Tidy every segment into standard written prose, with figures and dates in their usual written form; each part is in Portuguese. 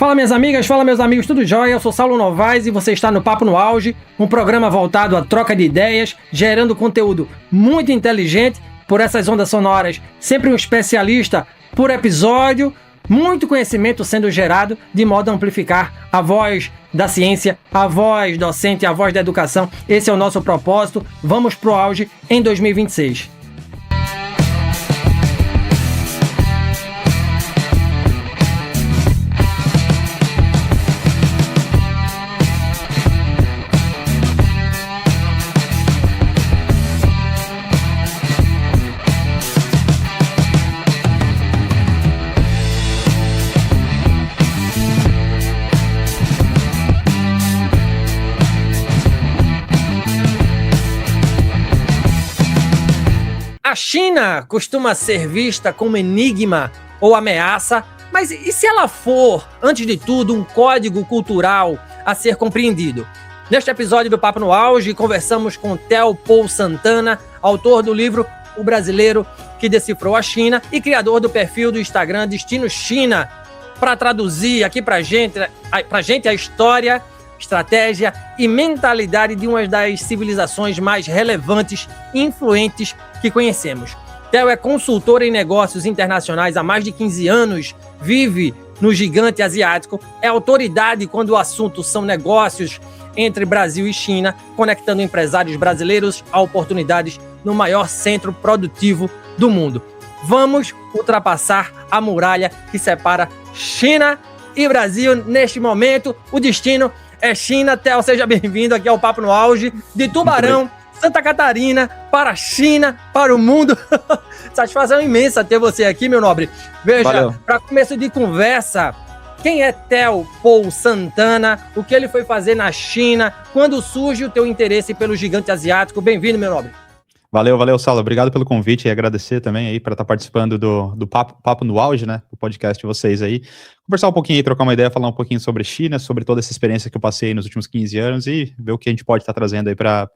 Fala minhas amigas, fala meus amigos, tudo jóia? Eu sou Saulo Novaes e você está no Papo no Auge, um programa voltado à troca de ideias, gerando conteúdo muito inteligente por essas ondas sonoras, sempre um especialista por episódio, muito conhecimento sendo gerado de modo a amplificar a voz da ciência, a voz docente, a voz da educação. Esse é o nosso propósito. Vamos pro auge em 2026. A China costuma ser vista como enigma ou ameaça, mas e se ela for, antes de tudo, um código cultural a ser compreendido? Neste episódio do Papo no Auge, conversamos com Theo Paul Santana, autor do livro O Brasileiro que Decifrou a China e criador do perfil do Instagram Destino China, para traduzir aqui pra gente a história, estratégia e mentalidade de uma das civilizações mais relevantes e influentes que conhecemos. Theo é consultor em negócios internacionais há mais de 15 anos, vive no gigante asiático, é autoridade quando o assunto são negócios entre Brasil e China, conectando empresários brasileiros a oportunidades no maior centro produtivo do mundo. Vamos ultrapassar a muralha que separa China e Brasil neste momento. O destino é China. Theo, seja bem-vindo aqui ao Papo no Auge, de Tubarão, Santa Catarina, para a China, para o mundo. Satisfação imensa ter você aqui, meu nobre. Veja, para começo de conversa, quem é Theo Paul Santana? O que ele foi fazer na China? Quando surge o teu interesse pelo gigante asiático? Bem-vindo, meu nobre. Valeu, Saulo. Obrigado pelo convite e agradecer também aí para estar participando do Papo no Auge, né? O podcast de vocês aí. Conversar um pouquinho aí, trocar uma ideia, falar um pouquinho sobre China, sobre toda essa experiência que eu passei nos últimos 15 anos e ver o que a gente pode estar trazendo aí para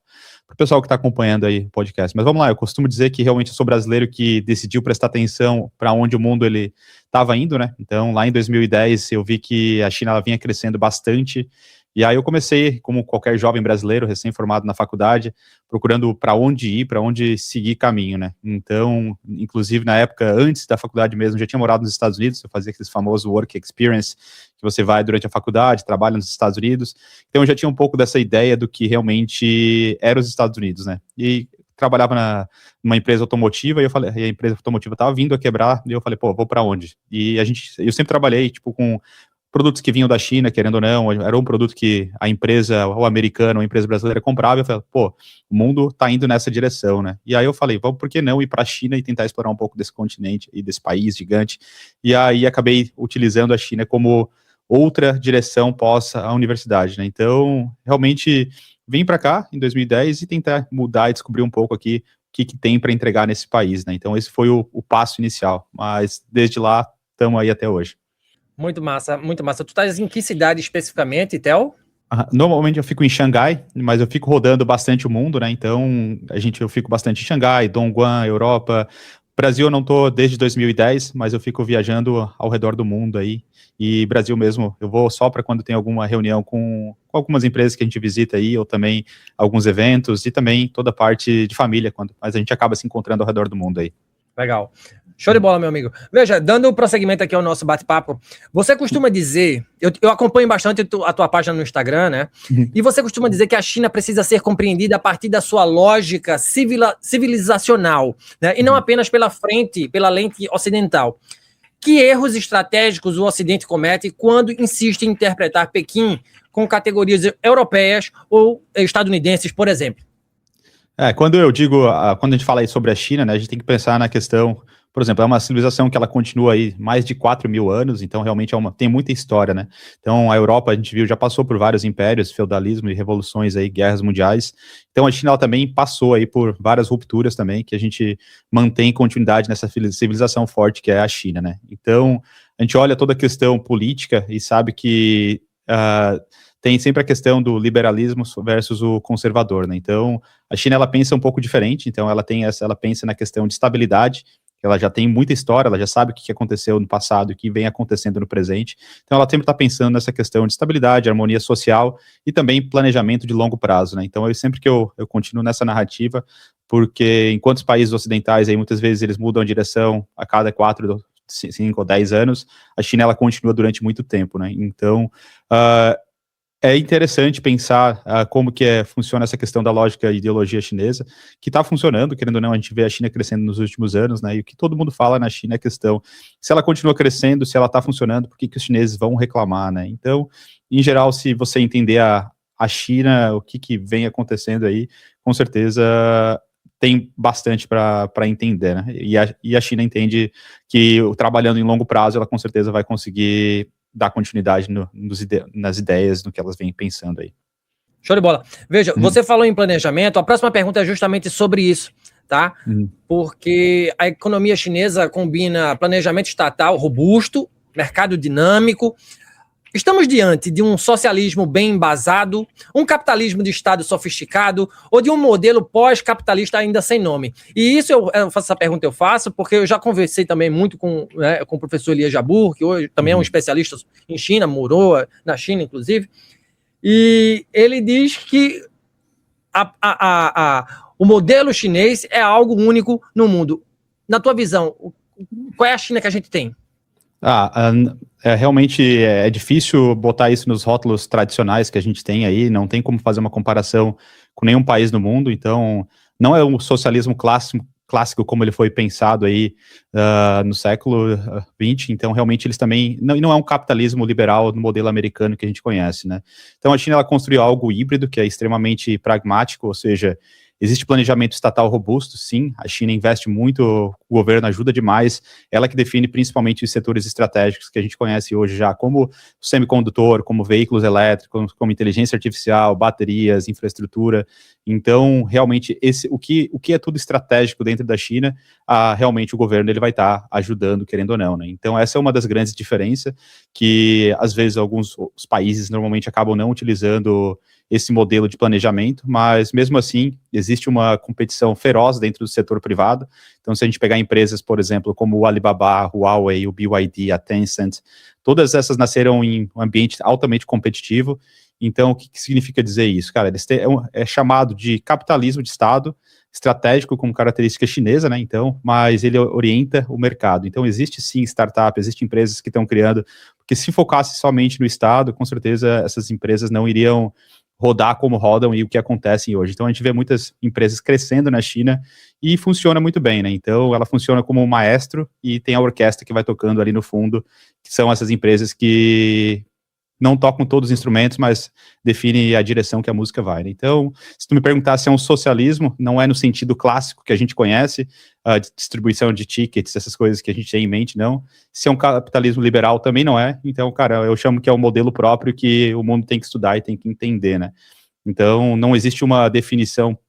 o pessoal que está acompanhando aí o podcast. Mas vamos lá, eu costumo dizer que realmente eu sou brasileiro que decidiu prestar atenção para onde o mundo ele estava indo, né? Então, lá em 2010, eu vi que a China ela vinha crescendo bastante. E aí eu comecei, como qualquer jovem brasileiro, recém-formado na faculdade, procurando para onde ir, para onde seguir caminho, né? Então, inclusive na época, antes da faculdade mesmo, já tinha morado nos Estados Unidos, eu fazia aquele famoso work experience, que você vai durante a faculdade, trabalha nos Estados Unidos. Então eu já tinha um pouco dessa ideia do que realmente era os Estados Unidos, né? E trabalhava numa empresa automotiva, e a empresa automotiva estava vindo a quebrar, e eu falei, pô, vou para onde? E eu sempre trabalhei, tipo, com produtos que vinham da China, querendo ou não, era um produto que a empresa, ou americana, ou a empresa brasileira comprava, e eu falei, pô, o mundo tá indo nessa direção, né? E aí eu falei, vamos, por que não ir para a China e tentar explorar um pouco desse continente e desse país gigante? E aí acabei utilizando a China como outra direção pós a universidade, né? Então, realmente, vim para cá em 2010 e tentar mudar e descobrir um pouco aqui o que tem para entregar nesse país, né? Então, esse foi o passo inicial, mas desde lá, estamos aí até hoje. Muito massa, muito massa. Tu estás em que cidade especificamente, Theo? Normalmente eu fico em Xangai, mas eu fico rodando bastante o mundo, né? Então, eu fico bastante em Xangai, Dongguan, Europa. Brasil eu não tô desde 2010, mas eu fico viajando ao redor do mundo aí. E Brasil mesmo, eu vou só para quando tem alguma reunião com algumas empresas que a gente visita aí, ou também alguns eventos, e também toda a parte de família, mas a gente acaba se encontrando ao redor do mundo aí. Legal. Show de bola, meu amigo. Veja, dando prosseguimento aqui ao nosso bate-papo, você costuma dizer, eu acompanho bastante a tua página no Instagram, né? E você costuma dizer que a China precisa ser compreendida a partir da sua lógica civilizacional, né? E não apenas pela lente ocidental. Que erros estratégicos o Ocidente comete quando insiste em interpretar Pequim com categorias europeias ou estadunidenses, por exemplo? Quando a gente fala aí sobre a China, né, a gente tem que pensar na questão, por exemplo, é uma civilização que ela continua aí mais de 4.000 anos, então realmente tem muita história, né? Então a Europa, a gente viu, já passou por vários impérios, feudalismo e revoluções aí, guerras mundiais. Então a China ela também passou aí por várias rupturas também, que a gente mantém continuidade nessa civilização forte que é a China, né? Então a gente olha toda a questão política e sabe que tem sempre a questão do liberalismo versus o conservador, né? Então, a China, ela pensa um pouco diferente, então ela pensa na questão de estabilidade ela já tem muita história, ela já sabe o que aconteceu no passado e o que vem acontecendo no presente, então ela sempre está pensando nessa questão de estabilidade, harmonia social e também planejamento de longo prazo, né? Então sempre que eu continuo nessa narrativa, porque enquanto os países ocidentais aí muitas vezes eles mudam a direção a cada 4, 5 ou 10 anos, a China ela continua durante muito tempo, né? Então é interessante pensar como que funciona essa questão da lógica e ideologia chinesa, que está funcionando, querendo ou não, a gente vê a China crescendo nos últimos anos, né, e o que todo mundo fala na China é a questão, se ela continua crescendo, se ela está funcionando, por que os chineses vão reclamar, né? Então, em geral, se você entender a China, o que vem acontecendo aí, com certeza tem bastante para entender, né? E a China entende que trabalhando em longo prazo, ela com certeza vai conseguir dar continuidade nas ideias, no que elas vêm pensando aí. Show de bola. Veja, você falou em planejamento, a próxima pergunta é justamente sobre isso, tá? Porque a economia chinesa combina planejamento estatal robusto, mercado dinâmico. Estamos diante de um socialismo bem embasado, um capitalismo de Estado sofisticado ou de um modelo pós-capitalista ainda sem nome? E isso eu faço essa pergunta, eu faço, porque eu já conversei também muito com o professor Elias Jabbour, que hoje também é um especialista em China, morou na China, inclusive, e ele diz que o modelo chinês é algo único no mundo. Na tua visão, qual é a China que a gente tem? Realmente é difícil botar isso nos rótulos tradicionais que a gente tem aí, não tem como fazer uma comparação com nenhum país no mundo, então não é um socialismo clássico como ele foi pensado aí no século XX, então realmente eles também, não é um capitalismo liberal no modelo americano que a gente conhece, né? Então a China ela construiu algo híbrido que é extremamente pragmático, ou seja, existe planejamento estatal robusto, sim, a China investe muito, o governo ajuda demais, ela que define principalmente os setores estratégicos que a gente conhece hoje já, como semicondutor, como veículos elétricos, como inteligência artificial, baterias, infraestrutura. Então, realmente, o que é tudo estratégico dentro da China, realmente o governo ele vai estar ajudando, querendo ou não, né? Então, essa é uma das grandes diferenças, que às vezes os países normalmente acabam não utilizando esse modelo de planejamento, mas mesmo assim existe uma competição feroz dentro do setor privado. Então, se a gente pegar empresas, por exemplo, como o Alibaba, o Huawei, o BYD, a Tencent, todas essas nasceram em um ambiente altamente competitivo. Então, o que significa dizer isso? Cara, é chamado de capitalismo de Estado, estratégico como característica chinesa, né? Então, mas ele orienta o mercado. Então, existe sim startup, existem empresas que estão criando, porque se focasse somente no Estado, com certeza essas empresas não iriam rodar como rodam e o que acontece hoje. Então, a gente vê muitas empresas crescendo na China e funciona muito bem, né? Então, ela funciona como um maestro e tem a orquestra que vai tocando ali no fundo, que são essas empresas que não tocam todos os instrumentos, mas define a direção que a música vai, né? Então, se tu me perguntar se é um socialismo, não é no sentido clássico que a gente conhece, a distribuição de tickets, essas coisas que a gente tem em mente, não. Se é um capitalismo liberal, também não é. Então, cara, eu chamo que é um modelo próprio que o mundo tem que estudar e tem que entender, né? Então, não existe uma definição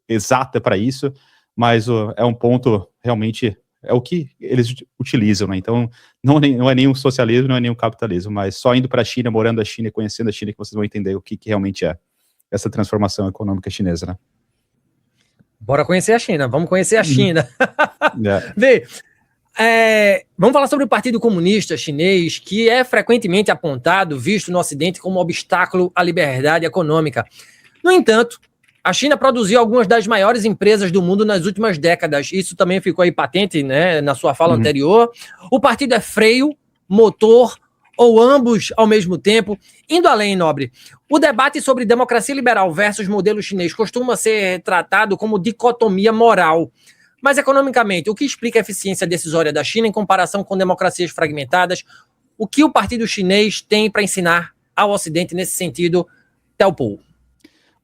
exata para isso, mas é um ponto realmente... é o que eles utilizam, né? Então, não é nenhum socialismo, não é nenhum capitalismo, mas só indo para a China, morando na China e conhecendo a China que vocês vão entender o que realmente é essa transformação econômica chinesa, né? Bora conhecer a China, vamos conhecer a China. Vê, vamos falar sobre o Partido Comunista Chinês, que é frequentemente apontado, visto no Ocidente como obstáculo à liberdade econômica. No entanto, a China produziu algumas das maiores empresas do mundo nas últimas décadas. Isso também ficou aí patente, né, na sua fala anterior. O partido é freio, motor ou ambos ao mesmo tempo. Indo além, Nobre, o debate sobre democracia liberal versus modelo chinês costuma ser tratado como dicotomia moral. Mas, economicamente, o que explica a eficiência decisória da China em comparação com democracias fragmentadas? O que o partido chinês tem para ensinar ao Ocidente nesse sentido, Telpo?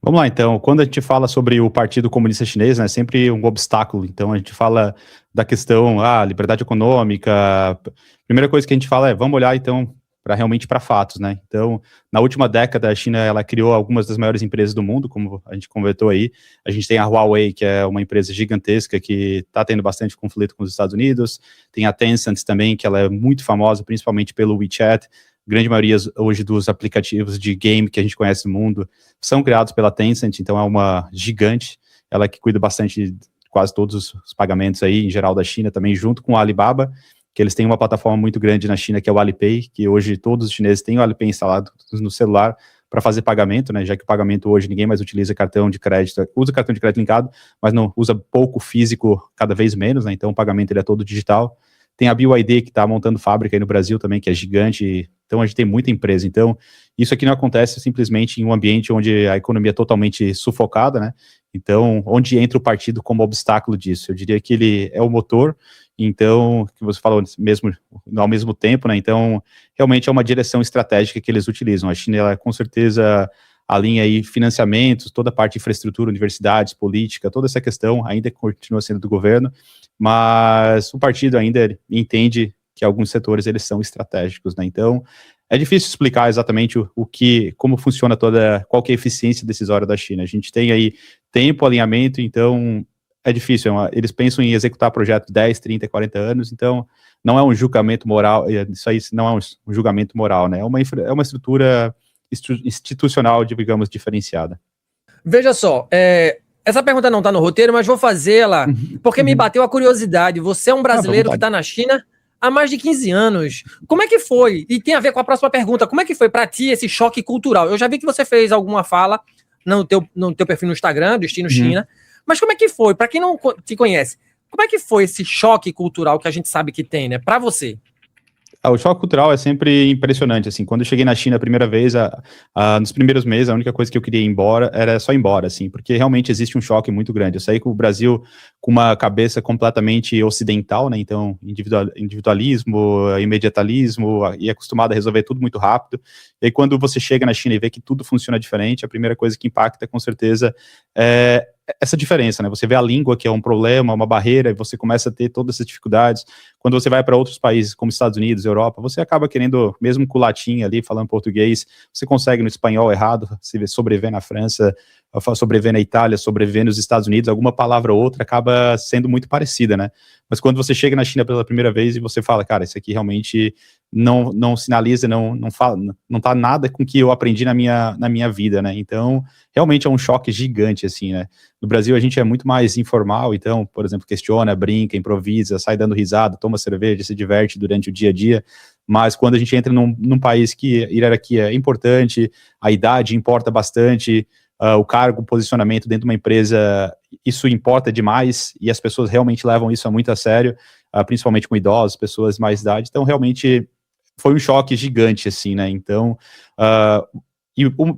Vamos lá, então. Quando a gente fala sobre o Partido Comunista Chinês, né, é sempre um obstáculo. Então, a gente fala da questão, liberdade econômica. A primeira coisa que a gente fala vamos olhar, então, realmente para fatos, né? Então, na última década, a China, ela criou algumas das maiores empresas do mundo, como a gente conversou aí. A gente tem a Huawei, que é uma empresa gigantesca que está tendo bastante conflito com os Estados Unidos. Tem a Tencent também, que ela é muito famosa, principalmente pelo WeChat. Grande maioria hoje dos aplicativos de game que a gente conhece no mundo são criados pela Tencent, então é uma gigante, ela que cuida bastante de quase todos os pagamentos aí, em geral, da China, também junto com a Alibaba, que eles têm uma plataforma muito grande na China, que é o Alipay, que hoje todos os chineses têm o Alipay instalado no celular para fazer pagamento, né, já que o pagamento hoje ninguém mais utiliza cartão de crédito, usa cartão de crédito linkado, mas não usa pouco físico, cada vez menos, né, então o pagamento ele é todo digital. Tem a BYD que está montando fábrica aí no Brasil também, que é gigante, então a gente tem muita empresa. Então, isso aqui não acontece simplesmente em um ambiente onde a economia é totalmente sufocada, né? Então, onde entra o partido como obstáculo disso? Eu diria que ele é o motor, então, que você falou mesmo, ao mesmo tempo, né? Então, realmente é uma direção estratégica que eles utilizam. A China, ela, com certeza, alinha aí financiamentos, toda a parte de infraestrutura, universidades, política, toda essa questão ainda continua sendo do governo, mas o partido ainda entende que alguns setores eles são estratégicos, né? Então, é difícil explicar exatamente como funciona qual que é a eficiência decisória da China. A gente tem aí tempo, alinhamento, então é difícil. Eles pensam em executar projetos de 10, 30, 40 anos, então não é um julgamento moral, isso aí não é um julgamento moral, né? É uma estrutura institucional, digamos, diferenciada. Veja só, essa pergunta não está no roteiro, mas vou fazê-la porque me bateu a curiosidade. Você é um brasileiro que está na China há mais de 15 anos. Como é que foi? E tem a ver com a próxima pergunta. Como é que foi para ti esse choque cultural? Eu já vi que você fez alguma fala no teu perfil no Instagram, Destino China, mas como é que foi? Para quem não te conhece, como é que foi esse choque cultural que a gente sabe que tem, né? Para você? O choque cultural é sempre impressionante, assim, quando eu cheguei na China a primeira vez, nos primeiros meses, a única coisa que eu queria ir embora era só ir embora, assim, porque realmente existe um choque muito grande. Eu saí com o Brasil com uma cabeça completamente ocidental, né, então individualismo, imediatalismo, e acostumado a resolver tudo muito rápido, e aí quando você chega na China e vê que tudo funciona diferente, a primeira coisa que impacta, com certeza, é essa diferença, né? Você vê a língua, que é um problema, uma barreira, e você começa a ter todas essas dificuldades. Quando você vai para outros países, como Estados Unidos, Europa, você acaba querendo, mesmo com o latim ali, falando português, você consegue no espanhol errado, se sobreviver na França, sobreviver na Itália, sobreviver nos Estados Unidos, alguma palavra ou outra acaba sendo muito parecida, né? Mas quando você chega na China pela primeira vez e você fala, cara, isso aqui realmente não sinaliza, não fala, não tá nada com o que eu aprendi na minha vida, né? Então, realmente é um choque gigante, assim, né? No Brasil a gente é muito mais informal, então, por exemplo, questiona, brinca, improvisa, sai dando risada, toma cerveja, se diverte durante o dia a dia, mas quando a gente entra num país que a hierarquia é importante, a idade importa bastante, o cargo, o posicionamento dentro de uma empresa, isso importa demais, e as pessoas realmente levam isso muito a sério, principalmente com idosos, pessoas mais de idade, então realmente foi um choque gigante, assim, né? Então,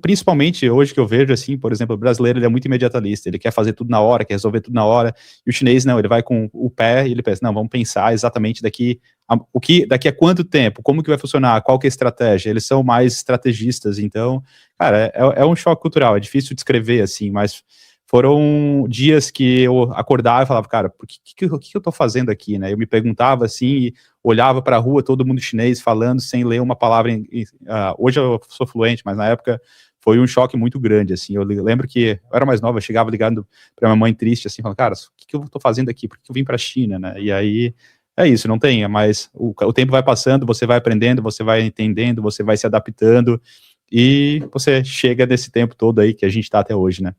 principalmente hoje que eu vejo, assim, por exemplo, o brasileiro ele é muito imediatalista, ele quer fazer tudo na hora, quer resolver tudo na hora, e o chinês não, ele vai com o pé e ele pensa, não, vamos pensar exatamente daqui a quanto tempo, como que vai funcionar, qual que é a estratégia, eles são mais estrategistas, então, cara, é um choque cultural, é difícil descrever, assim, mas foram dias que eu acordava e falava, cara, o que eu tô fazendo aqui, né? Eu me perguntava assim, e olhava para a rua, todo mundo chinês falando sem ler uma palavra. Hoje eu sou fluente, mas na época foi um choque muito grande, assim. Eu lembro que eu era mais nova, eu chegava ligando para minha mãe triste, assim, falando, cara, o que eu tô fazendo aqui? Por que eu vim para a China, né? E aí é isso, não tem, mas o tempo vai passando, você vai aprendendo, você vai entendendo, você vai se adaptando e você chega desse tempo todo aí que a gente está até hoje, né?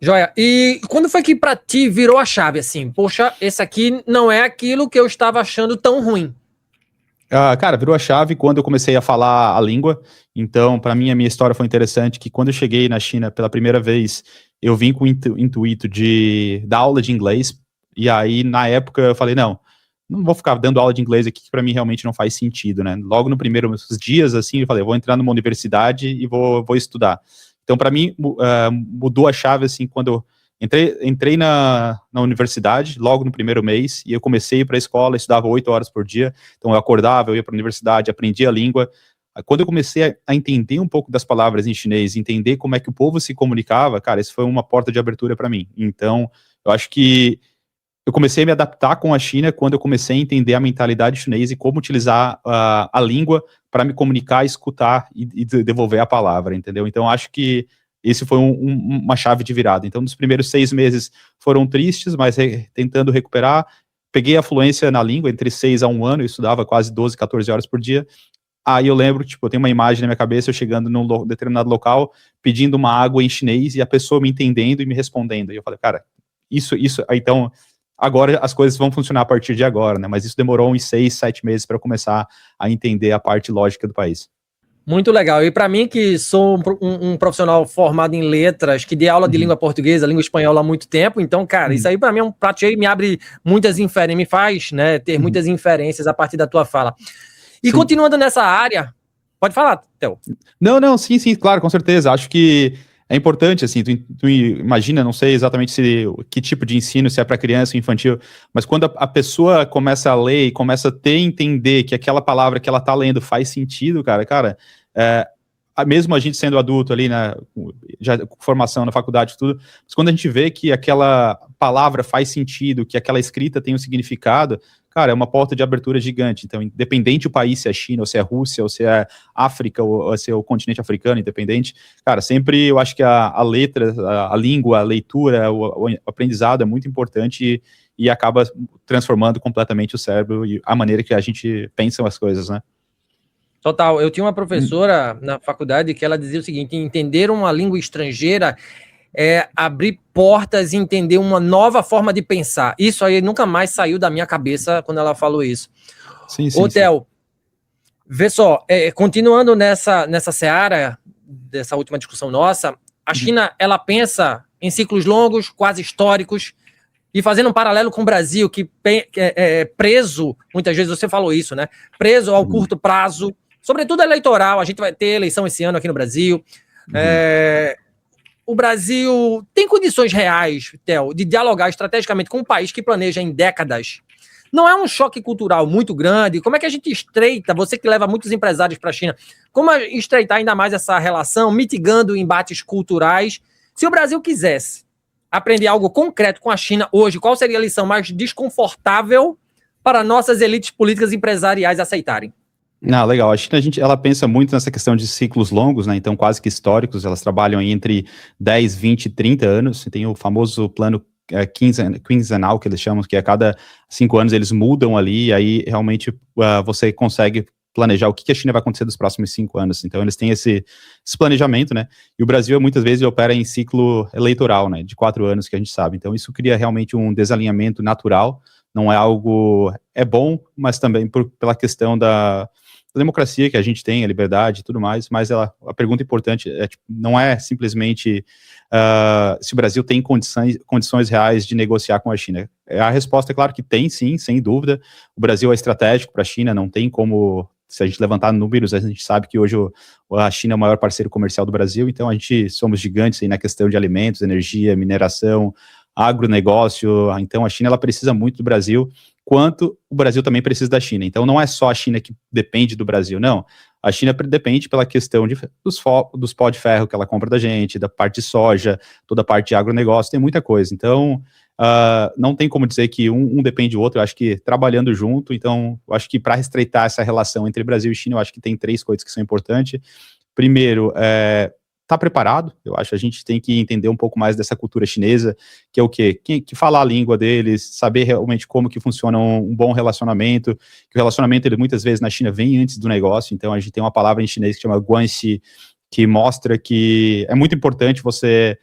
Joia, e quando foi que pra ti virou a chave, assim? Poxa, esse aqui não é aquilo que eu estava achando tão ruim. Cara, virou a chave quando eu comecei a falar a língua, então para mim a minha história foi interessante, que quando eu cheguei na China pela primeira vez, eu vim com o intuito de dar aula de inglês, e aí na época eu falei, não vou ficar dando aula de inglês aqui, que para mim realmente não faz sentido, né? Logo no primeiros dias, assim, eu falei, eu vou entrar numa universidade e vou estudar. Então, para mim, mudou a chave, assim, quando eu entrei na universidade, logo no primeiro mês, e eu comecei a ir para a escola, estudava 8 horas por dia, então eu acordava, eu ia para a universidade, aprendia a língua. Quando eu comecei a entender um pouco das palavras em chinês, entender como é que o povo se comunicava, cara, isso foi uma porta de abertura para mim. Então, eu acho que eu comecei a me adaptar com a China quando eu comecei a entender a mentalidade chinesa e como utilizar a língua para me comunicar, escutar e devolver a palavra, entendeu? Então, acho que esse foi uma chave de virada. Então, nos primeiros 6 meses foram tristes, mas tentando recuperar, peguei a fluência na língua, entre 6 a 1 ano, eu estudava quase 12, 14 horas por dia. Aí eu lembro, tipo, eu tenho uma imagem na minha cabeça, eu chegando num determinado local, pedindo uma água em chinês e a pessoa me entendendo e me respondendo. E eu falei, cara, Então, agora as coisas vão funcionar a partir de agora, né? Mas isso demorou uns 6, 7 meses para começar a entender a parte lógica do país. Muito legal. E para mim, que sou um profissional formado em letras, que dei aula de língua portuguesa, língua espanhola há muito tempo, então, cara, isso aí para mim é um prato cheio, me abre muitas inferências, me faz, né, ter muitas inferências a partir da tua fala. E continuando nessa área, pode falar, Theo. Não, sim, claro, com certeza. Acho que é importante, assim, tu imagina, não sei exatamente que tipo de ensino, se é para criança ou infantil, mas quando a pessoa começa a ler e começa a entender que aquela palavra que ela tá lendo faz sentido, cara, mesmo a gente sendo adulto ali, né, já com formação na faculdade e tudo, mas quando a gente vê que aquela palavra faz sentido, que aquela escrita tem um significado, cara, é uma porta de abertura gigante. Então, independente do país, se é China, ou se é Rússia, ou se é África, ou se é o continente africano, independente, cara, sempre eu acho que a letra, a língua, a leitura, o aprendizado é muito importante e acaba transformando completamente o cérebro e a maneira que a gente pensa as coisas, né? Total. Eu tinha uma professora na faculdade que ela dizia o seguinte: entender uma língua estrangeira é abrir portas e entender uma nova forma de pensar. Isso aí nunca mais saiu da minha cabeça quando ela falou isso. Sim. Ô, Theo, vê só, continuando nessa seara, dessa última discussão nossa, a China, ela pensa em ciclos longos, quase históricos, e fazendo um paralelo com o Brasil, que é preso, muitas vezes você falou isso, né? Preso ao curto prazo, sobretudo eleitoral. A gente vai ter eleição esse ano aqui no Brasil. O Brasil tem condições reais, Theo, de dialogar estrategicamente com um país que planeja em décadas. Não é um choque cultural muito grande? Como é que a gente estreita, você que leva muitos empresários para a China, como estreitar ainda mais essa relação, mitigando embates culturais? Se o Brasil quisesse aprender algo concreto com a China hoje, qual seria a lição mais desconfortável para nossas elites políticas e empresariais aceitarem? Legal. A China, ela pensa muito nessa questão de ciclos longos, né? Então, quase que históricos. Elas trabalham aí entre 10, 20, 30 anos. Tem o famoso plano quinzenal, que eles chamam, que a cada 5 anos eles mudam ali, e aí realmente você consegue planejar o que a China vai acontecer nos próximos 5 anos. Então, eles têm esse planejamento, né? E o Brasil, muitas vezes, opera em ciclo eleitoral, né? De 4 anos, que a gente sabe. Então, isso cria realmente um desalinhamento natural. Não é algo... É bom, mas também pela questão da democracia que a gente tem, a liberdade e tudo mais, mas a pergunta importante não é simplesmente se o Brasil tem condições reais de negociar com a China. A resposta é claro que tem, sim, sem dúvida. O Brasil é estratégico para a China, não tem como, se a gente levantar números, a gente sabe que hoje a China é o maior parceiro comercial do Brasil, então a gente somos gigantes aí na questão de alimentos, energia, mineração, agronegócio. Então a China ela precisa muito do Brasil, quanto o Brasil também precisa da China. Então não é só a China que depende do Brasil, não. A China depende pela questão dos pó de ferro que ela compra da gente, da parte de soja, toda a parte de agronegócio, tem muita coisa. Então não tem como dizer que um depende do outro. Eu acho que trabalhando junto, então eu acho que para estreitar essa relação entre Brasil e China, eu acho que tem 3 coisas que são importantes. Primeiro, tá preparado. Eu acho que a gente tem que entender um pouco mais dessa cultura chinesa, que é o quê? Que falar a língua deles, saber realmente como que funciona um bom relacionamento, que o relacionamento, ele muitas vezes na China vem antes do negócio. Então a gente tem uma palavra em chinês que chama guanxi, que mostra que é muito importante você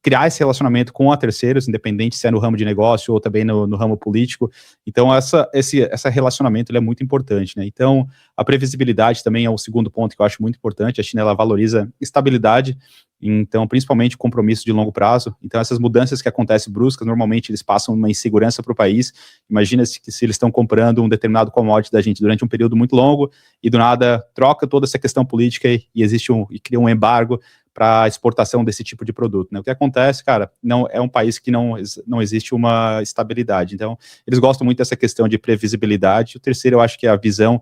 criar esse relacionamento com terceiros, independente se é no ramo de negócio ou também no ramo político. Então, esse relacionamento ele é muito importante, né? Então, a previsibilidade também é o segundo ponto que eu acho muito importante. A China, ela valoriza estabilidade, então, principalmente compromisso de longo prazo. Então, essas mudanças que acontecem bruscas, normalmente eles passam uma insegurança para o país. Imagina se eles estão comprando um determinado commodity da gente durante um período muito longo e do nada troca toda essa questão política e cria um embargo para a exportação desse tipo de produto, né? O que acontece, cara, não é um país que não existe uma estabilidade. Então, eles gostam muito dessa questão de previsibilidade. O terceiro, eu acho que é a visão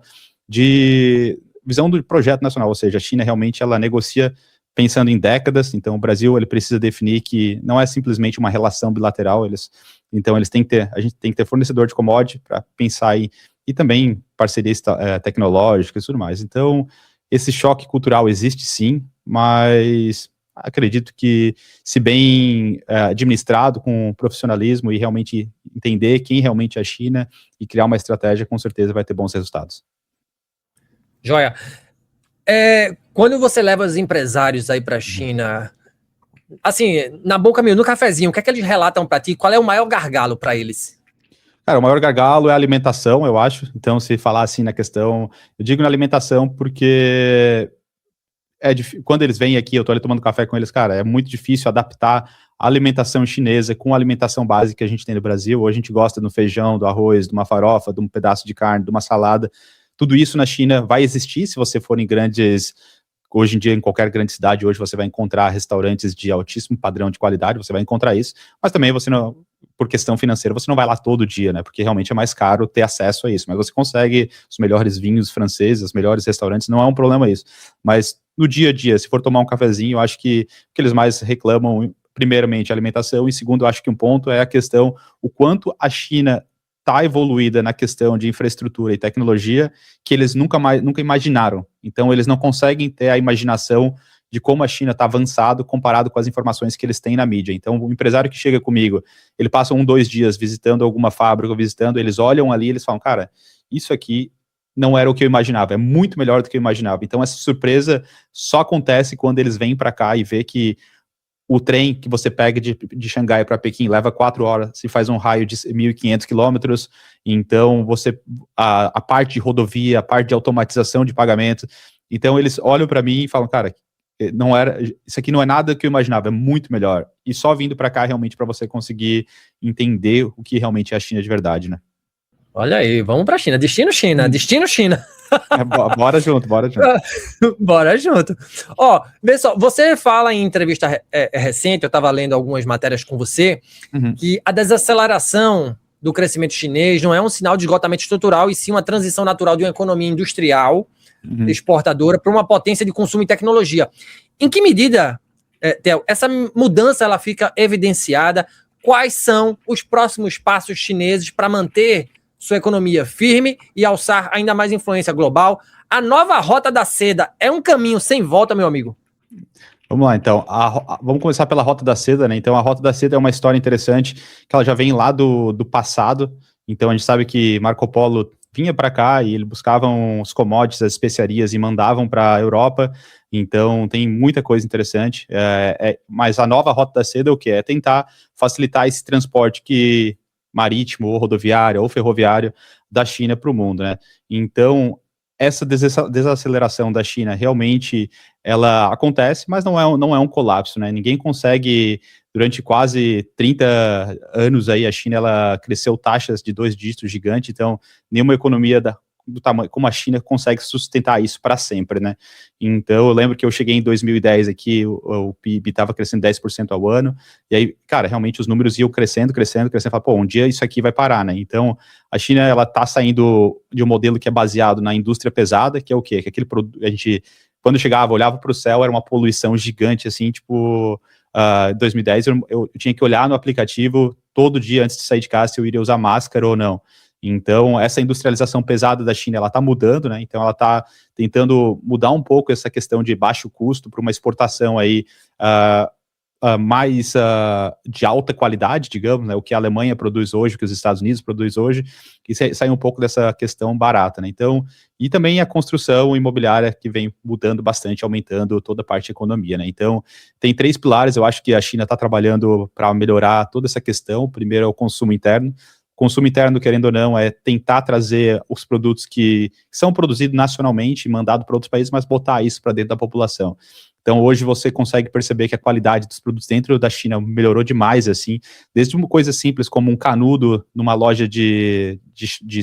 do projeto nacional, ou seja, a China realmente ela negocia pensando em décadas. Então, o Brasil ele precisa definir que não é simplesmente uma relação bilateral. A gente tem que ter fornecedor de commodity para pensar e também parcerias tecnológicas e tudo mais. Então, esse choque cultural existe sim, mas acredito que, se bem administrado com profissionalismo e realmente entender quem realmente é a China e criar uma estratégia, com certeza vai ter bons resultados. Joia. Quando você leva os empresários aí para a China, assim, na boca meio, no cafezinho, o que é que eles relatam para ti? Qual é o maior gargalo para eles? Cara, o maior gargalo é a alimentação, eu acho. Então, se falar assim na questão, eu digo na alimentação porque quando eles vêm aqui, eu tô ali tomando café com eles, cara, é muito difícil adaptar a alimentação chinesa com a alimentação básica que a gente tem no Brasil. Hoje a gente gosta do feijão, do arroz, de uma farofa, de um pedaço de carne, de uma salada. Tudo isso na China vai existir se você for em grandes... Hoje em dia, em qualquer grande cidade, hoje você vai encontrar restaurantes de altíssimo padrão de qualidade, você vai encontrar isso, mas também você não, por questão financeira, você não vai lá todo dia, né, porque realmente é mais caro ter acesso a isso, mas você consegue os melhores vinhos franceses, os melhores restaurantes, não é um problema isso, mas no dia a dia, se for tomar um cafezinho, eu acho que o que eles mais reclamam, primeiramente, a alimentação, e segundo, eu acho que um ponto é a questão, o quanto a China está evoluída na questão de infraestrutura e tecnologia que eles nunca imaginaram. Então, eles não conseguem ter a imaginação de como a China está avançado comparado com as informações que eles têm na mídia. Então, o empresário que chega comigo, ele passa 2 dias visitando alguma fábrica, eles olham ali, eles falam, cara, isso aqui não era o que eu imaginava, é muito melhor do que eu imaginava. Então, essa surpresa só acontece quando eles vêm para cá e vê que o trem que você pega de Xangai para Pequim leva 4 horas, se faz um raio de 1.500 quilômetros, então a parte de rodovia, a parte de automatização de pagamento, então eles olham para mim e falam, cara, isso aqui não é nada que eu imaginava, é muito melhor, e só vindo para cá realmente para você conseguir entender o que realmente é a China de verdade, né? Olha aí, vamos para a China, destino China. Bora junto. Bora junto. Ó, vê só, você fala em entrevista recente, eu estava lendo algumas matérias com você, que a desaceleração do crescimento chinês não é um sinal de esgotamento estrutural, e sim uma transição natural de uma economia industrial, exportadora, para uma potência de consumo e tecnologia. Em que medida, Theo, essa mudança ela fica evidenciada? Quais são os próximos passos chineses para manter sua economia firme e alçar ainda mais influência global? A nova Rota da Seda é um caminho sem volta, meu amigo? Vamos lá, então. Vamos começar pela Rota da Seda, né? Então, a Rota da Seda é uma história interessante, que ela já vem lá do passado. Então, a gente sabe que Marco Polo vinha para cá e ele buscavam os commodities, as especiarias e mandavam para a Europa. Então, tem muita coisa interessante. Mas a nova Rota da Seda é o quê? É tentar facilitar esse transporte marítimo, ou rodoviário, ou ferroviário da China para o mundo, né? Então, essa desaceleração da China realmente ela acontece, mas não é um colapso, né? Ninguém consegue, durante quase 30 anos aí, a China ela cresceu taxas de 2 dígitos gigante, então nenhuma economia do tamanho como a China consegue sustentar isso para sempre, né? Então, eu lembro que eu cheguei em 2010 aqui, o PIB estava crescendo 10% ao ano, e aí, cara, realmente os números iam crescendo, fala, pô, um dia isso aqui vai parar, né? Então, a China, ela tá saindo de um modelo que é baseado na indústria pesada, que é o quê? Que aquele produto, a gente, quando chegava, olhava para o céu, era uma poluição gigante, assim, tipo, 2010, eu tinha que olhar no aplicativo todo dia antes de sair de casa se eu iria usar máscara ou não. Então, essa industrialização pesada da China, ela está mudando, né? Então, ela está tentando mudar um pouco essa questão de baixo custo para uma exportação aí mais de alta qualidade, digamos, né? O que a Alemanha produz hoje, o que os Estados Unidos produz hoje, e sair um pouco dessa questão barata, né? Então, e também a construção imobiliária que vem mudando bastante, aumentando toda a parte de economia, né? Então, tem 3 pilares, eu acho que a China está trabalhando para melhorar toda essa questão. O primeiro é o consumo interno. Consumo interno, querendo ou não, é tentar trazer os produtos que são produzidos nacionalmente e mandado para outros países, mas botar isso para dentro da população. Então, hoje você consegue perceber que a qualidade dos produtos dentro da China melhorou demais, assim, desde uma coisa simples como um canudo numa loja de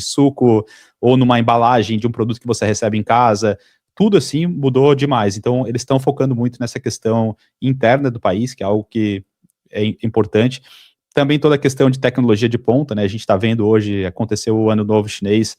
suco ou numa embalagem de um produto que você recebe em casa, tudo assim mudou demais. Então, eles estão focando muito nessa questão interna do país, que é algo que é importante. Também toda a questão de tecnologia de ponta, né? A gente está vendo hoje, aconteceu o Ano Novo Chinês,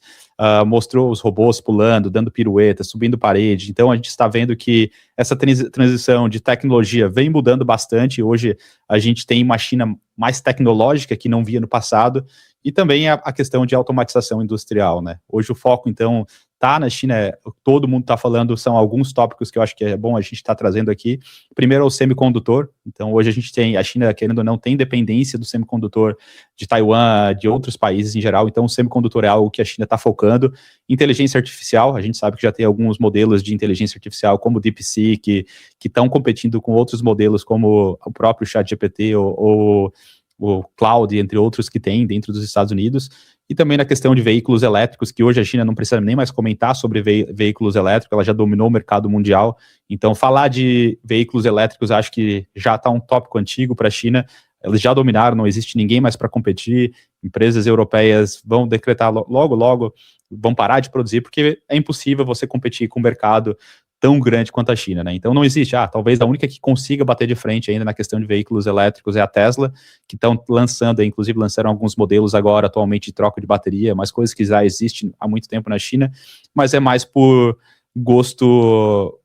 mostrou os robôs pulando, dando pirueta, subindo parede. Então, a gente está vendo que essa transição de tecnologia vem mudando bastante. Hoje, a gente tem uma China mais tecnológica que não via no passado, e também a questão de automatização industrial, né? Hoje, o foco, então, tá na China, todo mundo está falando, são alguns tópicos que eu acho que é bom a gente estar trazendo aqui. Primeiro é o semicondutor. Então, hoje a China, querendo ou não, tem dependência do semicondutor de Taiwan, de outros países em geral. Então, o semicondutor é algo que a China está focando. Inteligência artificial, a gente sabe que já tem alguns modelos de inteligência artificial, como o DeepSeek, que estão competindo com outros modelos, como o próprio ChatGPT ou o Cloud, entre outros que tem dentro dos Estados Unidos, e também na questão de veículos elétricos, que hoje a China não precisa nem mais comentar sobre veículos elétricos, ela já dominou o mercado mundial. Então, falar de veículos elétricos, acho que já está um tópico antigo para a China, eles já dominaram, não existe ninguém mais para competir, empresas europeias vão decretar logo, vão parar de produzir, porque é impossível você competir com o mercado tão grande quanto a China, né? Então não existe, talvez a única que consiga bater de frente ainda na questão de veículos elétricos é a Tesla, que estão lançando, inclusive lançaram alguns modelos agora atualmente de troca de bateria, mais coisas que já existem há muito tempo na China, mas é mais por gosto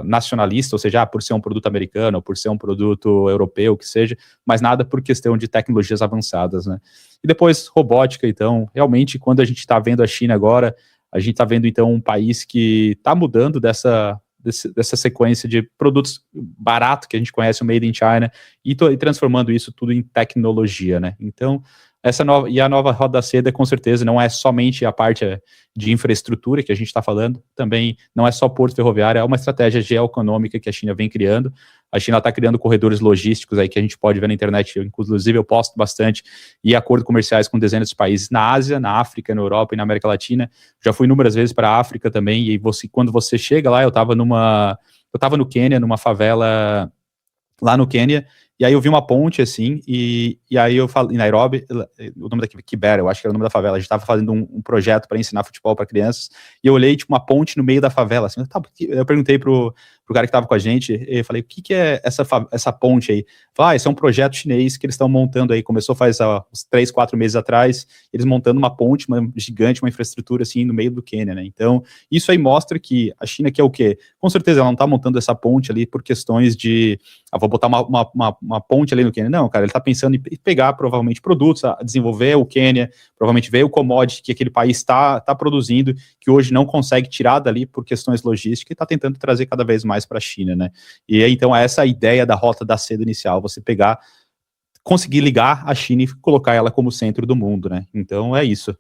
nacionalista, ou seja, por ser um produto americano, ou por ser um produto europeu, que seja, mas nada por questão de tecnologias avançadas, né? E depois robótica, então, realmente quando a gente está vendo a China agora, a gente está vendo, então, um país que está mudando dessa sequência de produtos baratos, que a gente conhece, o Made in China, e transformando isso tudo em tecnologia, né? Então, a nova Rota da Seda, com certeza, não é somente a parte de infraestrutura que a gente está falando, também não é só porto ferroviário, é uma estratégia geoeconômica que a China vem criando. A China está criando corredores logísticos aí que a gente pode ver na internet, inclusive eu posto bastante, e acordos comerciais com dezenas de países na Ásia, na África, na Europa e na América Latina. Já fui inúmeras vezes para a África também, e quando você chega lá, eu estava no Quênia, numa favela lá no Quênia, e aí eu vi uma ponte, assim, e aí eu falo, em Nairobi, o nome daqui, Kibera, eu acho que era o nome da favela, a gente estava fazendo um projeto para ensinar futebol para crianças, e eu olhei, tipo, uma ponte no meio da favela, assim, eu perguntei pro cara que estava com a gente, e eu falei, o que é essa ponte aí? Falei, esse é um projeto chinês que eles estão montando aí, começou faz uns 3, 4 meses atrás, eles montando uma ponte, uma gigante, uma infraestrutura, assim, no meio do Quênia, né? Então, isso aí mostra que a China quer o quê? Com certeza ela não está montando essa ponte ali por questões de, vou botar uma ponte ali no Quênia. Não, cara, ele está pensando em pegar, provavelmente, produtos, a desenvolver o Quênia, provavelmente ver o commodity que aquele país está produzindo, que hoje não consegue tirar dali por questões logísticas, e está tentando trazer cada vez mais para a China, né? E então essa é a ideia da Rota da Seda inicial, você conseguir ligar a China e colocar ela como centro do mundo, né? Então é isso.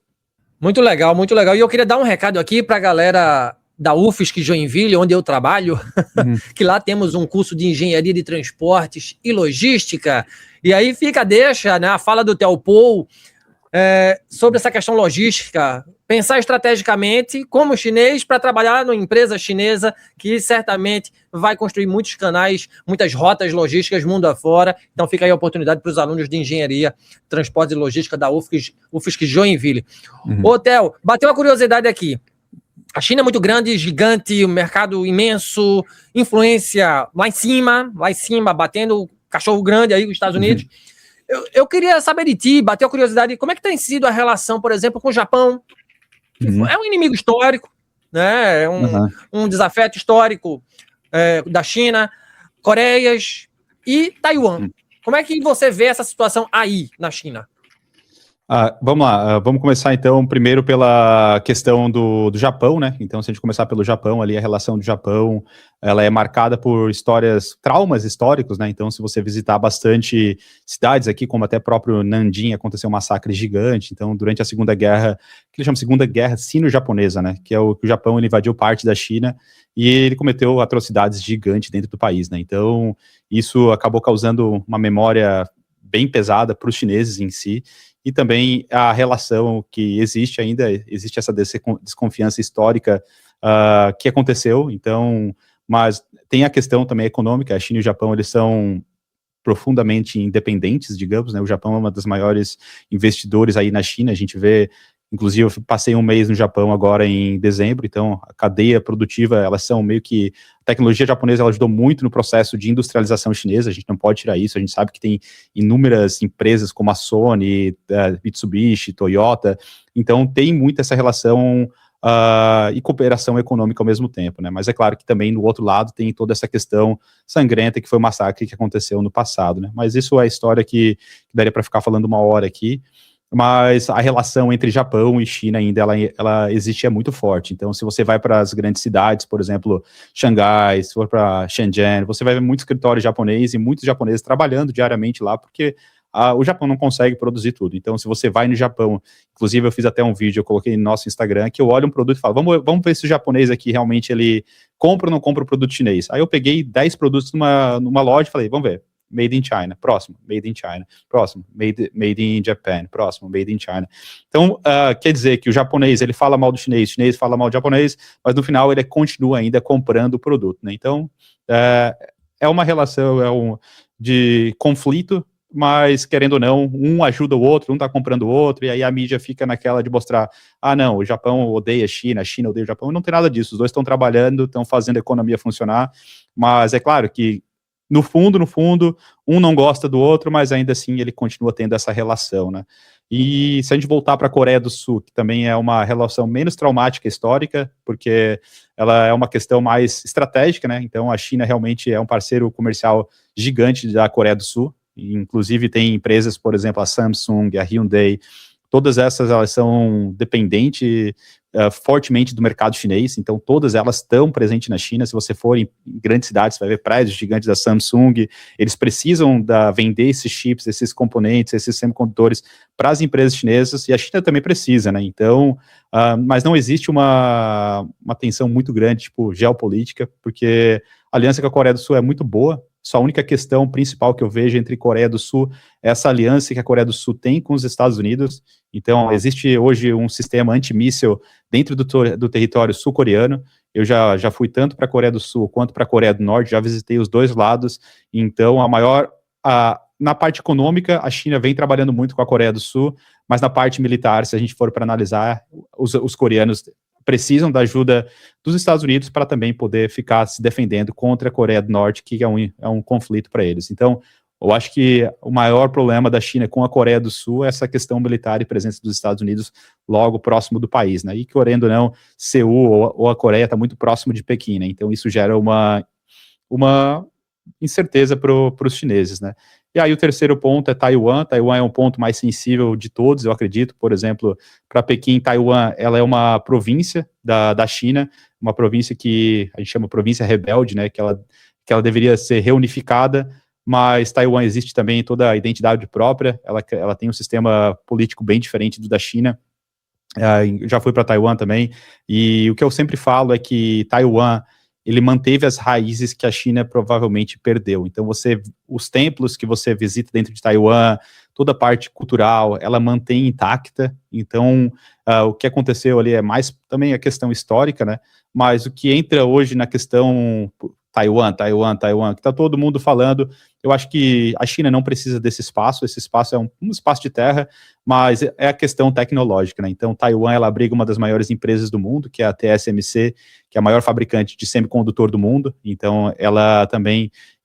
Muito legal, muito legal. E eu queria dar um recado aqui para a galera da UFSC Joinville, onde eu trabalho, que lá temos um curso de engenharia de transportes e logística, e aí deixa, né, a fala do Theo Paul sobre essa questão logística, pensar estrategicamente como chinês para trabalhar numa empresa chinesa que certamente vai construir muitos canais, muitas rotas logísticas mundo afora. Então fica aí a oportunidade para os alunos de engenharia, transportes e logística da UFSC Joinville. Ô, Theo, bateu uma curiosidade aqui. A China é muito grande, gigante, um mercado imenso, influência lá em cima, batendo cachorro grande aí, os Estados Unidos. Eu queria saber de ti, bater a curiosidade, como é que tem sido a relação, por exemplo, com o Japão? É um inimigo histórico, né? Um desafeto histórico da China, Coreias e Taiwan. Como é que você vê essa situação aí na China? Vamos lá, vamos começar então primeiro pela questão do Japão, né? Então, se a gente começar pelo Japão, ali a relação do Japão, ela é marcada por traumas históricos, né? Então, se você visitar bastante cidades aqui, como até próprio Nanjing, aconteceu um massacre gigante. Então, durante a Segunda Guerra, que eles chamam de Segunda Guerra Sino-Japonesa, né? Que é o Japão, ele invadiu parte da China e ele cometeu atrocidades gigantes dentro do país, né? Então, isso acabou causando uma memória bem pesada para os chineses em si, e também a relação que existe essa desconfiança histórica que aconteceu, então, mas tem a questão também econômica. A China e o Japão, eles são profundamente independentes, digamos, né? O Japão é uma das maiores investidores aí na China, a gente vê, inclusive eu passei um mês no Japão agora em dezembro, então a cadeia produtiva, elas são meio que, a tecnologia japonesa, ela ajudou muito no processo de industrialização chinesa, a gente não pode tirar isso, a gente sabe que tem inúmeras empresas como a Sony, Mitsubishi, Toyota, então tem muito essa relação e cooperação econômica ao mesmo tempo, né? Mas é claro que também no outro lado tem toda essa questão sangrenta que foi o massacre que aconteceu no passado, né? Mas isso é a história que daria para ficar falando uma hora aqui. mas a relação entre Japão e China ainda, ela existe, é muito forte. Então, se você vai para as grandes cidades, por exemplo, Xangai, se for para Shenzhen, você vai ver muito escritório japonês e muitos japoneses trabalhando diariamente lá, porque o Japão não consegue produzir tudo. Então, se você vai no Japão, inclusive eu fiz até um vídeo, eu coloquei no nosso Instagram, que eu olho um produto e falo, vamos ver se o japonês aqui realmente ele compra ou não compra o produto chinês. Aí eu peguei 10 produtos numa loja e falei, vamos ver. Made in China, próximo, Made in China, próximo, Made in Japan, próximo, Made in China. Então, quer dizer que o japonês, ele fala mal do chinês, o chinês fala mal do japonês, mas no final ele continua ainda comprando o produto, né? Então, é uma relação de conflito, mas, querendo ou não, um ajuda o outro, um tá comprando o outro, e aí a mídia fica naquela de mostrar, não, o Japão odeia a China odeia o Japão, não tem nada disso, os dois estão trabalhando, estão fazendo a economia funcionar, mas é claro que no fundo, um não gosta do outro, mas ainda assim ele continua tendo essa relação, né? E se a gente voltar para a Coreia do Sul, que também é uma relação menos traumática histórica, porque ela é uma questão mais estratégica, né? Então a China realmente é um parceiro comercial gigante da Coreia do Sul, e, inclusive tem empresas, por exemplo, a Samsung, a Hyundai, todas essas elas são dependentes fortemente do mercado chinês, então todas elas estão presentes na China. Se você for em grandes cidades, você vai ver prédios gigantes da Samsung, eles precisam vender esses chips, esses componentes, esses semicondutores para as empresas chinesas, e a China também precisa, né? Então, mas não existe uma tensão muito grande, tipo, geopolítica, porque a aliança com a Coreia do Sul é muito boa. Só a única questão principal que eu vejo entre Coreia do Sul é essa aliança que a Coreia do Sul tem com os Estados Unidos. Então, existe hoje um sistema antimíssil dentro do território sul-coreano. Eu já fui tanto para a Coreia do Sul quanto para a Coreia do Norte, já visitei os dois lados. Então, na parte econômica, a China vem trabalhando muito com a Coreia do Sul, mas na parte militar, se a gente for para analisar, os coreanos precisam da ajuda dos Estados Unidos para também poder ficar se defendendo contra a Coreia do Norte, que é um conflito para eles. Então, eu acho que o maior problema da China com a Coreia do Sul é essa questão militar e presença dos Estados Unidos logo próximo do país, né? E querendo ou não, Seul ou a Coreia está muito próximo de Pequim, né? Então isso gera uma incerteza para os chineses, né? E aí o terceiro ponto é Taiwan. Taiwan é um ponto mais sensível de todos, eu acredito. Por exemplo, para Pequim, Taiwan, ela é uma província da China, uma província que a gente chama província rebelde, né? Que ela deveria ser reunificada, mas Taiwan existe também toda a identidade própria, ela tem um sistema político bem diferente do da China. Já fui para Taiwan também, e o que eu sempre falo é que Taiwan, ele manteve as raízes que a China provavelmente perdeu. Então, os templos que você visita dentro de Taiwan, toda a parte cultural, ela mantém intacta. Então, o que aconteceu ali é mais também a questão histórica, né? Mas o que entra hoje na questão Taiwan, que está todo mundo falando, eu acho que a China não precisa desse espaço, esse espaço é um espaço de terra, mas é a questão tecnológica, né? Então, Taiwan, ela abriga uma das maiores empresas do mundo, que é a TSMC, que é a maior fabricante de semicondutor do mundo. Então,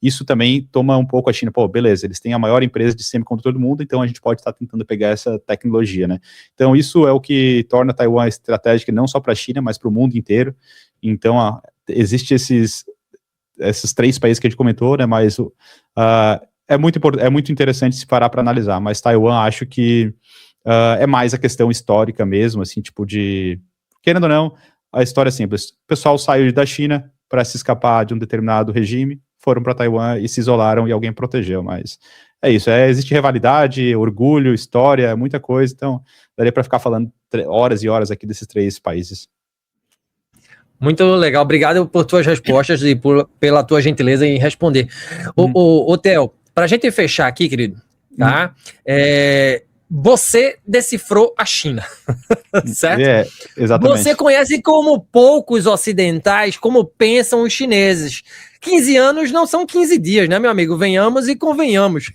isso também toma um pouco a China, beleza, eles têm a maior empresa de semicondutor do mundo, então a gente pode estar tentando pegar essa tecnologia, né? Então, isso é o que torna Taiwan estratégica não só para a China, mas para o mundo inteiro. Então, existe esses três países que a gente comentou, né, mas é muito interessante se parar para analisar, mas Taiwan, acho que é mais a questão histórica mesmo, assim, tipo querendo ou não, a história é simples, o pessoal saiu da China para se escapar de um determinado regime, foram para Taiwan e se isolaram e alguém protegeu, mas é isso, existe rivalidade, orgulho, história, muita coisa, então daria para ficar falando horas e horas aqui desses três países. Muito legal, obrigado por tuas respostas e pela tua gentileza em responder. Ô Theo, para a gente fechar aqui, querido, tá? Você decifrou a China, certo? Exatamente. Você conhece como poucos ocidentais, como pensam os chineses. 15 anos não são 15 dias, né, meu amigo? Venhamos e convenhamos.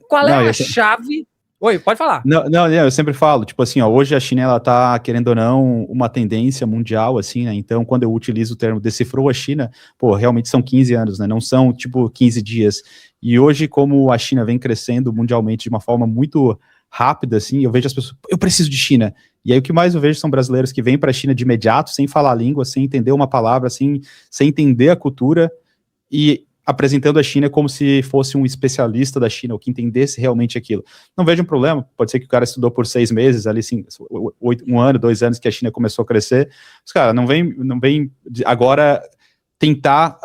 Qual é a chave... Oi, pode falar. Não, eu sempre falo, tipo assim, hoje a China, ela tá, querendo ou não, uma tendência mundial, assim, né, então quando eu utilizo o termo decifrou a China, realmente são 15 anos, né, não são, 15 dias, e hoje, como a China vem crescendo mundialmente de uma forma muito rápida, assim, eu vejo as pessoas, eu preciso de China, e aí o que mais eu vejo são brasileiros que vêm para a China de imediato, sem falar a língua, sem entender uma palavra, sem entender a cultura, e apresentando a China como se fosse um especialista da China, ou que entendesse realmente aquilo. Não vejo um problema, pode ser que o cara estudou por 6 meses, ali, assim, 1 ano, 2 anos que a China começou a crescer, mas, cara, não vem agora tentar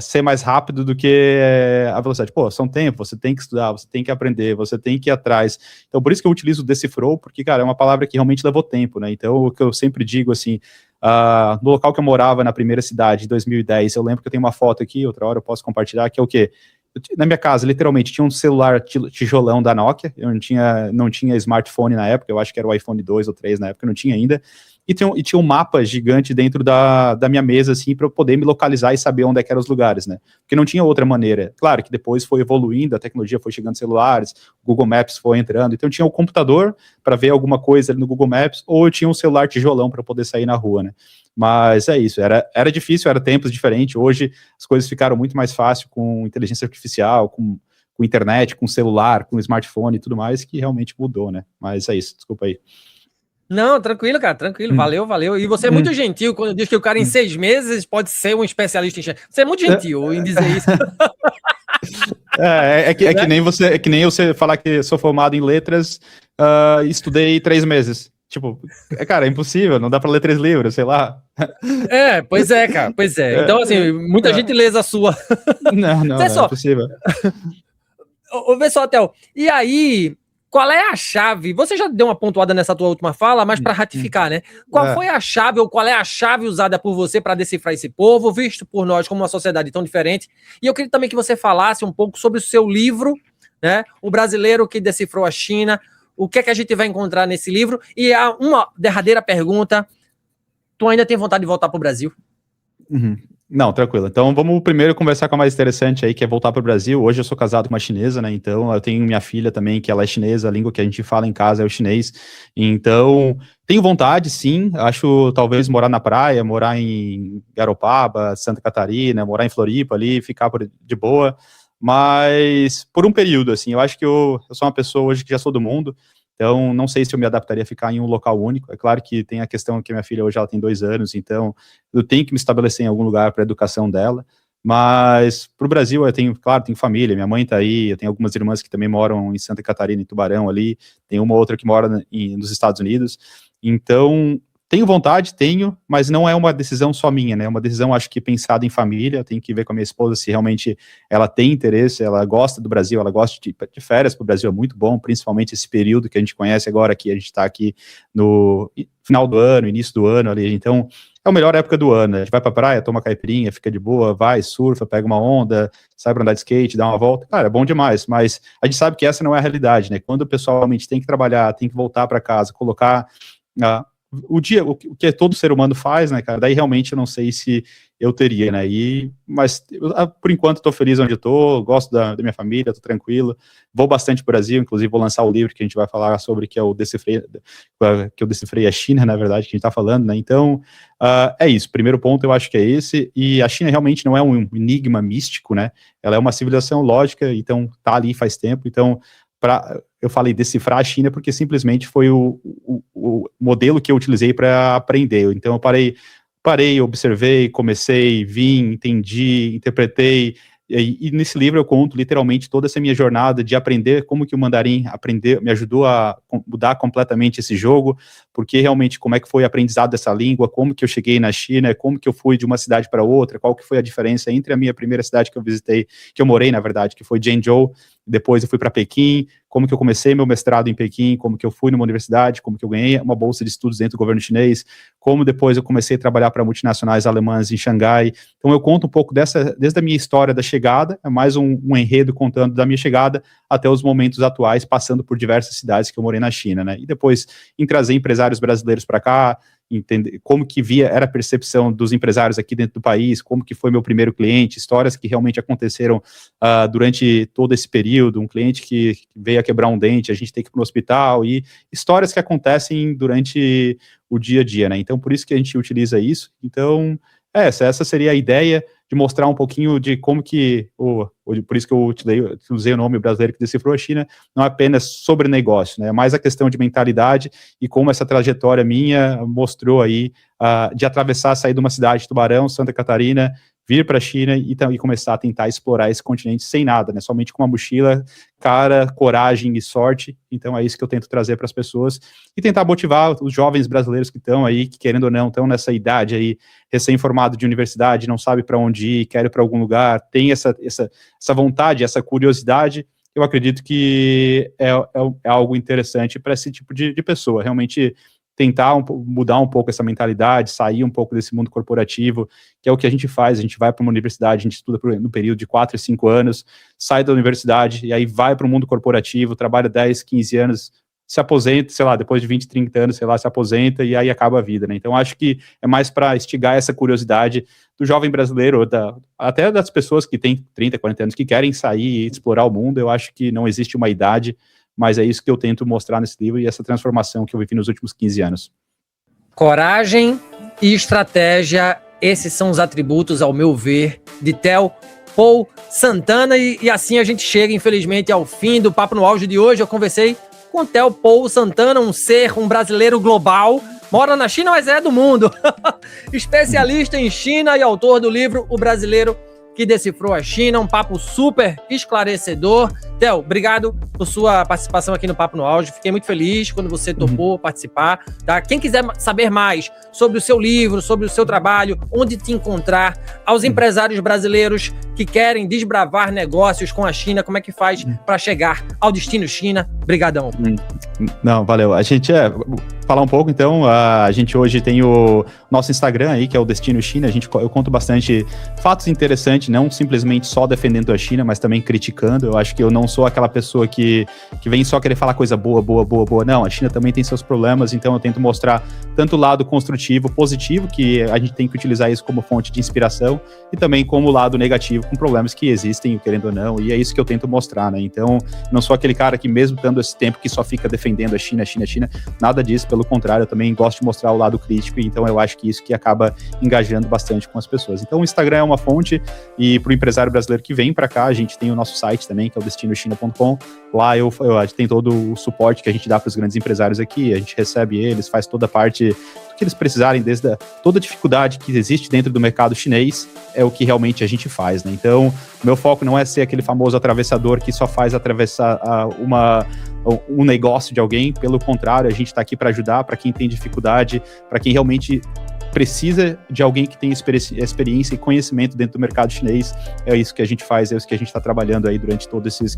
ser mais rápido do que a velocidade. Pô, são tempo, você tem que estudar, você tem que aprender, você tem que ir atrás. Então, por isso que eu utilizo o decifrou, porque, cara, é uma palavra que realmente levou tempo, né? Então, o que eu sempre digo, assim, no local que eu morava, na primeira cidade, em 2010, eu lembro que eu tenho uma foto aqui, outra hora eu posso compartilhar, que é o quê? Na minha casa, literalmente, tinha um celular tijolão da Nokia, eu não tinha smartphone na época, eu acho que era o iPhone 2 ou 3 na época, eu não tinha ainda, e tinha um mapa gigante dentro da minha mesa, assim, para eu poder me localizar e saber onde é que eram os lugares, né? Porque não tinha outra maneira. Claro que depois foi evoluindo, a tecnologia foi chegando celulares, o Google Maps foi entrando, então eu tinha o computador para ver alguma coisa ali no Google Maps, ou eu tinha um celular tijolão para poder sair na rua, né? Mas é isso, era difícil, era tempos diferentes, hoje as coisas ficaram muito mais fácil com inteligência artificial, com internet, com celular, com smartphone e tudo mais, que realmente mudou, né? Mas é isso, desculpa aí. Não, tranquilo, cara, tranquilo, valeu. E você é muito gentil quando diz que o cara em 6 meses pode ser um especialista em China. Você é muito gentil em dizer isso. Que nem você falar que sou formado em letras, estudei 3 meses. Tipo, cara, é impossível, não dá pra ler 3 livros, sei lá. Pois é, cara, pois é. Então, assim, muita gentileza sua. Não é possível. Vê só, Theo, e aí, qual é a chave? Você já deu uma pontuada nessa tua última fala, mas para ratificar, né? Qual foi a chave, ou qual é a chave usada por você para decifrar esse povo, visto por nós como uma sociedade tão diferente? E eu queria também que você falasse um pouco sobre o seu livro, né? O Brasileiro que Decifrou a China. O que é que a gente vai encontrar nesse livro? E há uma derradeira pergunta: tu ainda tem vontade de voltar para o Brasil? Não, tranquilo. Então vamos primeiro conversar com a mais interessante aí, que é voltar para o Brasil. Hoje eu sou casado com uma chinesa, né? Então eu tenho minha filha também, que ela é chinesa, a língua que a gente fala em casa é o chinês. Então tenho vontade, sim. Acho talvez morar na praia, morar em Garopaba, Santa Catarina, morar em Floripa ali, ficar de boa. Mas por um período, assim, eu acho que eu sou uma pessoa hoje que já sou do mundo, então não sei se eu me adaptaria a ficar em um local único. É claro que tem a questão que minha filha hoje ela tem 2 anos, então eu tenho que me estabelecer em algum lugar para a educação dela, mas para o Brasil eu tenho família, minha mãe está aí, eu tenho algumas irmãs que também moram em Santa Catarina, em Tubarão ali, tem uma outra que mora nos Estados Unidos, então tenho vontade, mas não é uma decisão só minha, né? É uma decisão, acho que pensada em família. Tenho que ver com a minha esposa se realmente ela tem interesse, ela gosta do Brasil, ela gosta de férias para o Brasil, é muito bom, principalmente esse período que a gente conhece agora, que a gente está aqui no final do ano, início do ano ali. Então, é a melhor época do ano. A gente vai para a praia, toma caipirinha, fica de boa, vai, surfa, pega uma onda, sai para andar de skate, dá uma volta. Cara, é bom demais, mas a gente sabe que essa não é a realidade, né? Quando o pessoal realmente tem que trabalhar, tem que voltar para casa, colocar o que todo ser humano faz, né, cara, daí realmente eu não sei se eu teria, né, mas por enquanto tô feliz onde eu tô, gosto da minha família, tô tranquilo, vou bastante pro Brasil, inclusive vou lançar o livro que a gente vai falar sobre, que é o Decifrei, que eu decifrei a China, na verdade, que a gente tá falando, né, então, é isso, primeiro ponto eu acho que é esse, e a China realmente não é um enigma místico, né, ela é uma civilização lógica, então tá ali faz tempo, então, eu falei decifrar a China porque simplesmente foi o modelo que eu utilizei para aprender. Então eu parei, observei, comecei, vim, entendi, interpretei, e nesse livro eu conto literalmente toda essa minha jornada de aprender como que o mandarim me ajudou a mudar completamente esse jogo, porque realmente como é que foi o aprendizado dessa língua, como que eu cheguei na China, como que eu fui de uma cidade para outra, qual que foi a diferença entre a minha primeira cidade que eu visitei, que eu morei na verdade, que foi Zhengzhou, depois eu fui para Pequim, como que eu comecei meu mestrado em Pequim, como que eu fui numa universidade, como que eu ganhei uma bolsa de estudos dentro do governo chinês, como depois eu comecei a trabalhar para multinacionais alemãs em Xangai. Então eu conto um pouco desde a minha história da chegada, é mais um enredo contando da minha chegada até os momentos atuais, passando por diversas cidades que eu morei na China, né? E depois em trazer empresários brasileiros para cá, entender como que era a percepção dos empresários aqui dentro do país, como que foi meu primeiro cliente, histórias que realmente aconteceram durante todo esse período, um cliente que veio a quebrar um dente, a gente tem que ir para o hospital, e histórias que acontecem durante o dia a dia, né? Então, por isso que a gente utiliza isso. Então, essa seria a ideia de mostrar um pouquinho de como que, por isso que eu utilizei o nome Brasileiro que Decifrou a China, não é apenas sobre negócio, né? É mais a questão de mentalidade e como essa trajetória minha mostrou aí de atravessar, sair de uma cidade de Tubarão, Santa Catarina, vir para a China e começar a tentar explorar esse continente sem nada, né? Somente com uma mochila, cara, coragem e sorte. Então é isso que eu tento trazer para as pessoas e tentar motivar os jovens brasileiros que estão aí, que querendo ou não, estão nessa idade aí, recém-formado de universidade, não sabe para onde ir, quer ir para algum lugar, tem essa vontade, essa curiosidade. Eu acredito que é algo interessante para esse tipo de pessoa, realmente tentar mudar um pouco essa mentalidade, sair um pouco desse mundo corporativo, que é o que a gente faz, a gente vai para uma universidade, a gente estuda no período de 4 e 5 anos, sai da universidade e aí vai para o mundo corporativo, trabalha 10, 15 anos, se aposenta, sei lá, depois de 20, 30 anos, sei lá, se aposenta e aí acaba a vida, né? Então, acho que é mais para instigar essa curiosidade do jovem brasileiro, até das pessoas que têm 30, 40 anos, que querem sair e explorar o mundo. Eu acho que não existe uma idade, mas é isso que eu tento mostrar nesse livro e essa transformação que eu vivi nos últimos 15 anos. Coragem e estratégia, esses são os atributos, ao meu ver, de Theo Paul Santana, e assim a gente chega, infelizmente, ao fim do Papo no Auge de hoje. Eu conversei com Theo Paul Santana, um brasileiro global, mora na China, mas é do mundo, especialista em China e autor do livro O Brasileiro que Decifrou a China, um papo super esclarecedor. Theo, obrigado por sua participação aqui no Papo no Auge, fiquei muito feliz quando você topou participar, tá? Quem quiser saber mais sobre o seu livro, sobre o seu trabalho, onde te encontrar, aos empresários brasileiros que querem desbravar negócios com a China, como é que faz para chegar ao destino China? Brigadão. Não, valeu. A gente falar um pouco, então, a gente hoje tem o nosso Instagram aí, que é o Destino China. Eu conto bastante fatos interessantes, não simplesmente só defendendo a China, mas também criticando. Eu acho que eu não sou aquela pessoa que vem só querer falar coisa boa. Não, a China também tem seus problemas, então eu tento mostrar tanto o lado construtivo, positivo, que a gente tem que utilizar isso como fonte de inspiração, e também como o lado negativo, com problemas que existem, querendo ou não, e é isso que eu tento mostrar, né? Então, não sou aquele cara que, mesmo dando esse tempo, que só fica defendendo a China, nada disso, pelo contrário, eu também gosto de mostrar o lado crítico, então eu acho que isso que acaba engajando bastante com as pessoas. Então, o Instagram é uma fonte, e para o empresário brasileiro que vem para cá, a gente tem o nosso site também, que é o destinochina.com. Lá eu tem todo o suporte que a gente dá para os grandes empresários aqui, a gente recebe eles, faz toda a parte do que eles precisarem, desde toda a dificuldade que existe dentro do mercado chinês, é o que realmente a gente faz, né? Então, meu foco não é ser aquele famoso atravessador que só faz atravessar um negócio de alguém, pelo contrário, a gente está aqui para ajudar, para quem tem dificuldade, para quem realmente precisa de alguém que tenha experiência e conhecimento dentro do mercado chinês. É isso que a gente faz, é isso que a gente está trabalhando aí durante todos esses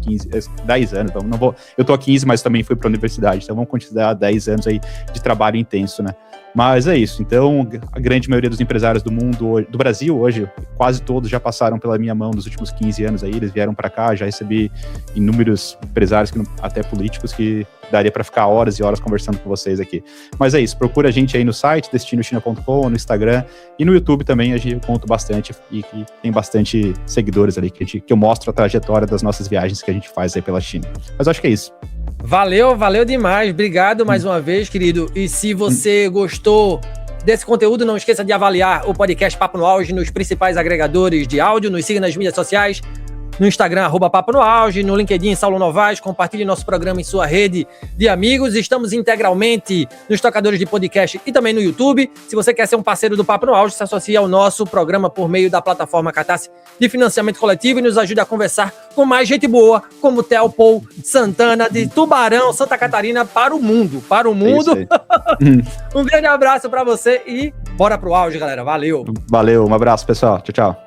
10 anos. Então, eu tô há 15, mas também fui para a universidade, então vamos considerar 10 anos aí de trabalho intenso, né? Mas é isso. Então, a grande maioria dos empresários do mundo, do Brasil hoje, quase todos já passaram pela minha mão nos últimos 15 anos aí, eles vieram para cá, já recebi inúmeros empresários, até políticos, que daria para ficar horas e horas conversando com vocês aqui. Mas é isso, procura a gente aí no site, destinochina.com, no Instagram, e no YouTube também eu conto bastante, e que tem bastante seguidores ali, que eu mostro a trajetória das nossas viagens que a gente faz aí pela China. Mas acho que é isso. Valeu demais. Obrigado mais uma vez, querido. E se você gostou desse conteúdo, não esqueça de avaliar o podcast Papo no Auge nos principais agregadores de áudio. Nos siga nas mídias sociais, no Instagram, @Papo no Auge, no LinkedIn, Saulo Novaes. Compartilhe nosso programa em sua rede de amigos. Estamos integralmente nos tocadores de podcast e também no YouTube. Se você quer ser um parceiro do Papo no Auge, se associe ao nosso programa por meio da plataforma Catarse de financiamento coletivo e nos ajude a conversar com mais gente boa, como Theo Paul Santana, de Tubarão, Santa Catarina, para o mundo. Um grande abraço para você e bora pro auge, galera. Valeu. Valeu, um abraço, pessoal. Tchau, tchau.